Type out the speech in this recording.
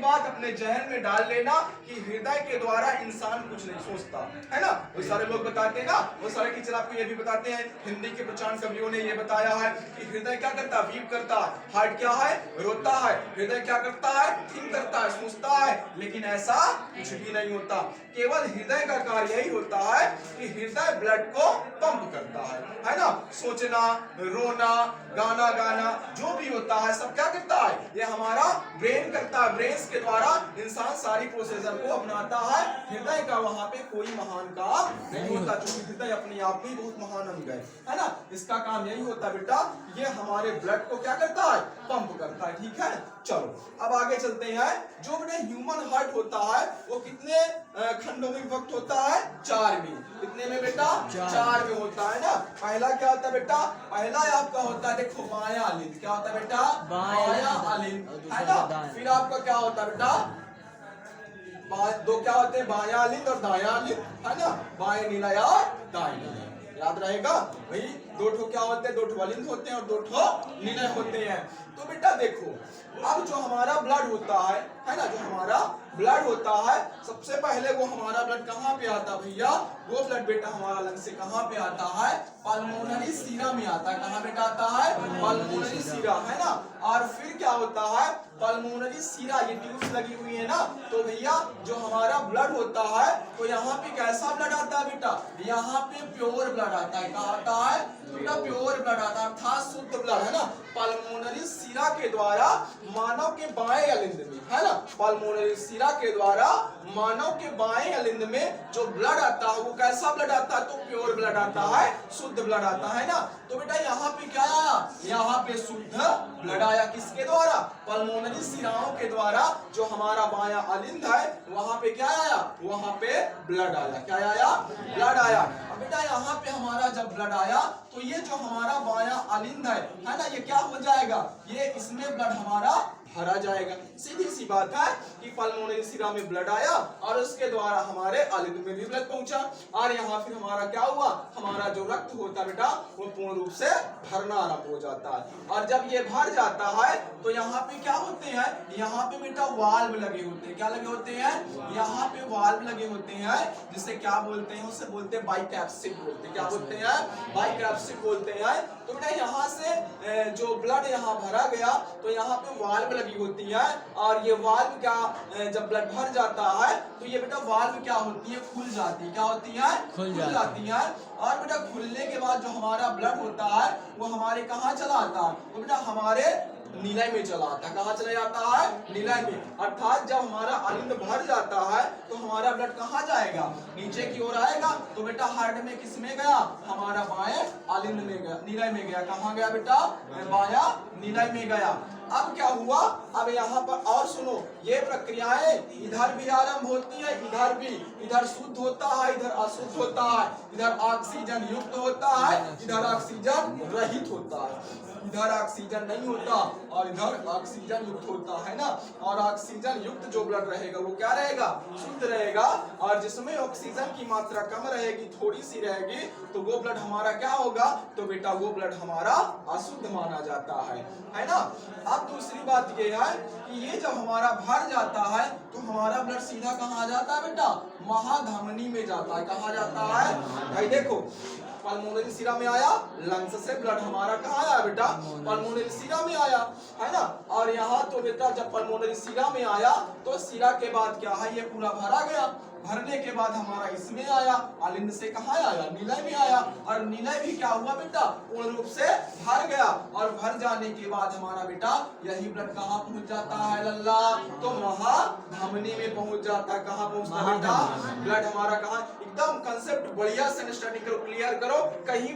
बात अपने जहन में डाल लेना कि हृदय के द्वारा इंसान कुछ नहीं सोचता है ना। वो सारे लोग बताते हैं ना, वो सारे टीचर आपको ये भी बताते हैं, हिंदी के प्रचार कवियों ने ये बताया है कि हृदय क्या करता है, वीप करता है, हार्ट क्या है, रोता है, हृदय क्या करता है, थिंक करता है, सोचता है। लेकिन ऐसा कुछ भी नहीं होता, केवल हृदय का कार्य यही होता है कि हृदय ब्लड को पंप करता है ना। सोचना, रोना, गाना गाना जो भी होता है सब क्या करता है, ये हमारा ब्रेन करता है। ब्रेन के द्वारा इंसान सारी प्रोसेसर को अपनाता है। हृदय का वहां पे कोई महान काम नहीं होता, क्योंकि हृदय अपने आप में बहुत महान अंग है ना। इसका काम यही होता है बेटा, ये हमारे ब्लड को क्या करता है, पंप करता है। ठीक है, चलो अब आगे चलते हैं। जो अपने ह्यूमन हार्ट होता है वो कितने खंडों में विभक्त होता है, 4 में। कितने में बेटा, 4 में होता है ना। पहला क्या होता है बेटा, पहला आपका होता है देखो बायां अलिंद। क्या होता है बेटा, बायां अलिंद है ना। फिर आपका क्या होता है बेटा, दो क्या होते हैं, बायां अलिंद और दायां अलिंद है ना। बाएं नीला या दाएं नीला, याद रहेगा भाई। दो ठो क्या होते हैं, 2 ठो अलिंद होते हैं और 2 ठो नीले होते हैं। तो बेटा देखो, अब जो हमारा ब्लड होता है ना, जो हमारा ब्लड होता है, सबसे पहले वो हमारा ब्लड कहाँ पे आता है भैया, वो ब्लड बेटा हमारा लंग से कहाँ पे आता है, पल्मोनरी सीरा में आता है। कहाँ बेटा आता है, पल्मोनरी सीरा है ना। और फिर क्या होता है, पल्मोनरी सीरा, ये ट्यूब्स लगी हुई है ना, तो भैया जो हमारा ब्लड होता है तो यहाँ पे कैसा ब्लड आता है बेटा, यहाँ पे प्योर ब्लड आता है। कहाँ आता है बेटा, प्योर ब्लड आता है, अर्थात शुद्ध ब्लड है ना। पल्मोनरी सीरा के द्वारा मानव के बाएं अलिंद में है ना, पल्मोनरी सीरा के द्वारा मानव के बाएं अलिंद में जो ब्लड आता है वो कैसा ब्लड आता है, तो प्योर ब्लड आता है, शुद्ध ब्लड आता है ना। तो बेटा यहाँ पे क्या आया, यहाँ पे शुद्ध ब्लड आया, किसके द्वारा, पल्मोनरी सीराओं के द्वारा। जो हमारा बायां अलिंद है वहां पे क्या आया, वहां पे ब्लड आया। क्या आया, ब्लड आया। अब बेटा यहाँ पे हमारा जब ब्लड आया तो ये जो हमारा बायां अलिंद है ना, ये क्या हो जाएगा, ये इसमें ब्लड हमारा भरा जाएगा। सीधी सी बात है कि पल्मोनरी सीरा में ब्लड आया और उसके द्वारा हमारे अलिंद में भी ब्लड पहुंचा, और यहाँ फिर हमारा क्या हुआ, हमारा जो रक्त होता है बेटा वो पूर्ण रूप से भरना आरंभ हो जाता है। और जब ये भर जाता है तो यहाँ पे क्या होते हैं, यहाँ पे बेटा वाल्व लगे होते हैं। क्या लगे होते हैं, यहाँ पे वाल्व लगे होते हैं, जिसे क्या बोलते हैं, उसे बोलते हैं बाइकैप्सिड बोलते हैं। क्या बोलते हैं, बाइकैप्सिड बोलते हैं। तो बेटा यहाँ से जो ब्लड यहाँ भरा गया तो यहाँ पे वाल्व लगी होती है, और ये वाल्व क्या, जब ब्लड भर जाता है तो ये बेटा वाल्व क्या होती है, खुल जाती है। क्या होती है, खुल जाती है। और बेटा खुलने के बाद जो हमारा ब्लड होता है वो हमारे कहाँ चला आता है, वो बेटा हमारे नीलय में चला आता है। कहाँ चला जाता है, नीलय में। अर्थात जब हमारा अलिंद भर जाता है तो हमारा ब्लड कहाँ जाएगा, नीचे की ओर आएगा। तो बेटा हार्ट में किस में गया, हमारा बाएं अलिंद में गया, नीलय में गया। कहाँ गया बेटा, बायां नीलय में गया। अब क्या हुआ, अब यहाँ पर और सुनो, ये प्रक्रियाएं इधर भी आरंभ होती है, इधर भी, इधर शुद्ध होता है, इधर अशुद्ध होता है, इधर ऑक्सीजन युक्त होता है, इधर ऑक्सीजन रहित होता है, इधर ऑक्सीजन नहीं होता और इधर ऑक्सीजन युक्त होता है ना। और ऑक्सीजन युक्त जो ब्लड रहेगा वो क्या रहेगा, शुद्ध रहेगा। और जिसमें ऑक्सीजन की मात्रा कम रहेगी, थोड़ी सी रहेगी, तो वो ब्लड हमारा क्या होगा, तो बेटा वो ब्लड हमारा अशुद्ध माना जाता है ना। अब दूसरी बात ये है कि ये जब हमारा भर जाता है तो हमारा ब्लड सीधा कहाँ जाता है बेटा, महाधमनी में जाता है। कहाँ जाता है भाई, देखो पल्मोनरी सीरा में आया, लंग्स से ब्लड हमारा कहाँ आया बेटा, पल्मोनरी सीरा में आया है ना। और यहाँ तो बेटा जब पल्मोनरी सीरा में आया तो सीरा के बाद क्या है, ये पूरा भरा गया। भरने के बाद हमारा इसमें आया, अलिंद से कहाँ आया, नीलय में आया। और नीलय भी क्या हुआ बेटा, पूर्ण रूप से भर गया। और भर जाने के बाद हमारा बेटा यही ब्लड कहाँ पहुंच जाता है लल्ला, तो महाधमनी में पहुंच जाता है। कहाँ पहुंचता है बेटा, ब्लड हमारा कहाँ, एकदम कंसेप्ट बढ़िया से स्टडी करो, क्लियर करो, कहीं